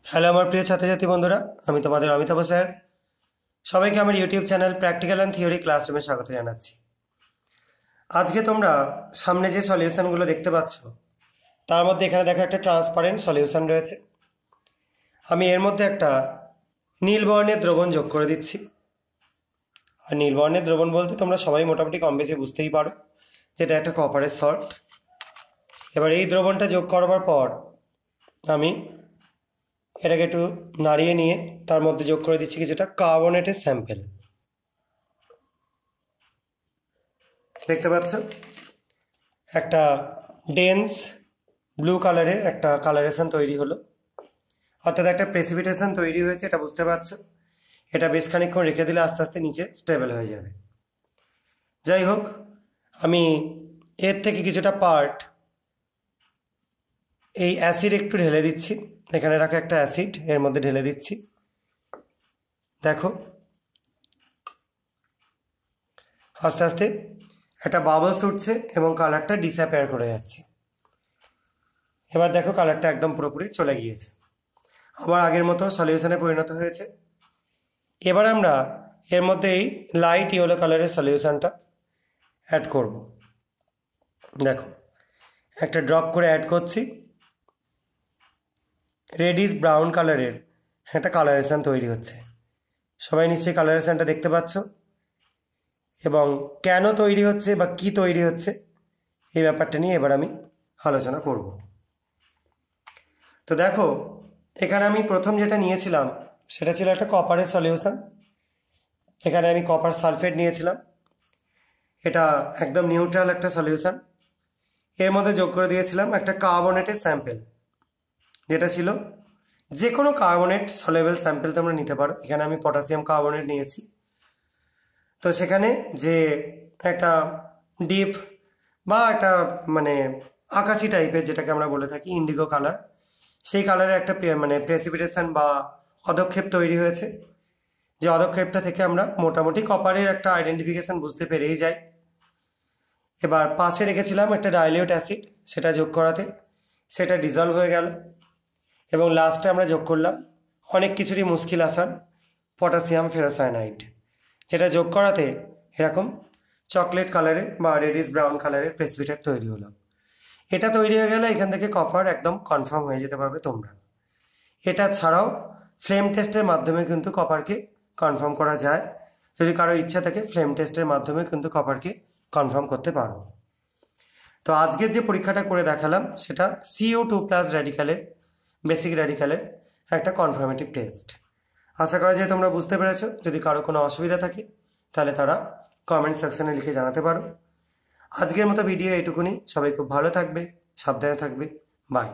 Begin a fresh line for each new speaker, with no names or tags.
Hello আমার প্রিয় ছাত্রছাত্রী বন্ধুরা, আমি তোমাদের অমিতাভ স্যার। সবাইকে আমার YouTube channel practical and theory ক্লাসরুমে স্বাগত জানাচ্ছি। আজকে তোমরা সামনে যে সলিউশনগুলো দেখতে পাচ্ছ তার মধ্যে এখানে দেখো একটা ট্রান্সপারেন্ট সলিউশন রয়েছে। আমি এর মধ্যে একটা নীল বর্ণের দ্রবণ যোগ করে দিচ্ছি। আর নীল বর্ণের দ্রবণ বলতে তোমরা সবাই মোটামুটি কম বেশি বুঝতেই পারো যেটা একটা কপারের সল্ট। এবার এই দ্রবণটা যোগ করবার পর আমি এটাকে একটু নাড়িয়ে নিয়ে তার মধ্যে যোগ করে দিচ্ছি কিছুটা কার্বনেটের স্যাম্পেল। দেখতে পাচ্ছ একটা ডেন্স ব্লু কালারের একটা কালারেশন তৈরি হলো, অর্থাৎ একটা প্রেসিপিটেশন তৈরি হয়েছে। এটা বুঝতে পারছো, এটা বেশ খানিকক্ষণ রেখে দিলে আস্তে আস্তে নিচে স্টেবল হয়ে যাবে। যাই হোক, আমি এর থেকে কিছুটা পার্ট এই অ্যাসিড একটু ঢেলে দিচ্ছি। এখানে রাখা একটা অ্যাসিড এর মধ্যে ঢেলে দিচ্ছি। দেখো আস্তে আস্তে একটা বাবলস উঠছে এবং কালারটা ডিসঅ্যাপিয়ার করে যাচ্ছে। এবার দেখো কালারটা একদম পুরোপুরি চলে গিয়েছে, আবার আগের মতো সলিউশনে পরিণত হয়েছে। এবার আমরা এর মধ্যে এই লাইট ইয়েলো কালারের সলিউশনটা অ্যাড করব। দেখো একটা ড্রপ করে অ্যাড করছি। রেডিশ ব্রাউন কালারের একটা কালারেশন তৈরি হচ্ছে। সবাই নিশ্চয়ই কালারেশনটা দেখতে পাচ্ছ, এবং কেন তৈরি হচ্ছে বা কি তৈরি হচ্ছে এই ব্যাপারটা নিয়ে এবার আমি আলোচনা করব। তো দেখো এখানে আমি প্রথম যেটা নিয়েছিলাম সেটা ছিল একটা কপারের সলিউশন। এখানে আমি কপার সালফেট নিয়েছিলাম। এটা একদম নিউট্রাল একটা সলিউশন। এর মধ্যে যোগ করে দিয়েছিলাম একটা কার্বনেটের স্যাম্পেল, যেটা ছিল যে কোনো কার্বনেট সলিউবল স্যাম্পেল তোমরা নিতে পারো। এখানে আমি পটাশিয়াম কার্বনেট নিয়েছি। তো সেখানে যে একটা ডিপ বা একটা মানে আকাশি টাইপের, যেটাকে আমরা বলে থাকি ইন্ডিগো কালার, সেই কালারের একটা প্রেসিপিটেশন বা অধক্ষেপ তৈরি হয়েছে। যে অধক্ষেপটা থেকে আমরা মোটামুটি কপারের একটা আইডেন্টিফিকেশন বুঝতে পেরেই যাই। এবার পাশে রেখেছিলাম একটা ডাইলিউট অ্যাসিড, সেটা যোগ করাতে সেটা ডিজলভ হয়ে গেল। এবং লাস্টে আমরা যোগ করলাম অনেক কিছুরই মুশকিল আসান পটাশিয়াম ফেরোসায়ানাইড, যেটা যোগ করাতে এরকম চকলেট কালারের বা রেডিশ ব্রাউন কালারের প্রেসিপিটেট তৈরি হলো। এটা তৈরি হয়ে গেলে এখান থেকে কপার একদম কনফার্ম হয়ে যেতে পারবে তোমরা। এটা ছাড়াও ফ্লেম টেস্টের মাধ্যমে কিন্তু কপারকে কনফার্ম করা যায়। যদি কারো ইচ্ছা থাকে ফ্লেম টেস্টের মাধ্যমে কিন্তু কপারকে কনফার্ম করতে পারো। তো আজকের যে পরীক্ষাটা করে দেখালাম সেটা Cu2+ র্যাডিক্যালের বেসিক র্যাডিক্যালের একটা কনফার্মেটিভ টেস্ট। আশা করা যায় তোমরা বুঝতে পেরেছো। যদি কারো কোনো অসুবিধা থাকে তাহলে তারা কমেন্ট সেকশনে লিখে জানাতে পারো। আজকের মতো ভিডিও এইটুকুনি। সবাই খুব ভালো থাকবে, সাবধানে থাকবে। বাই।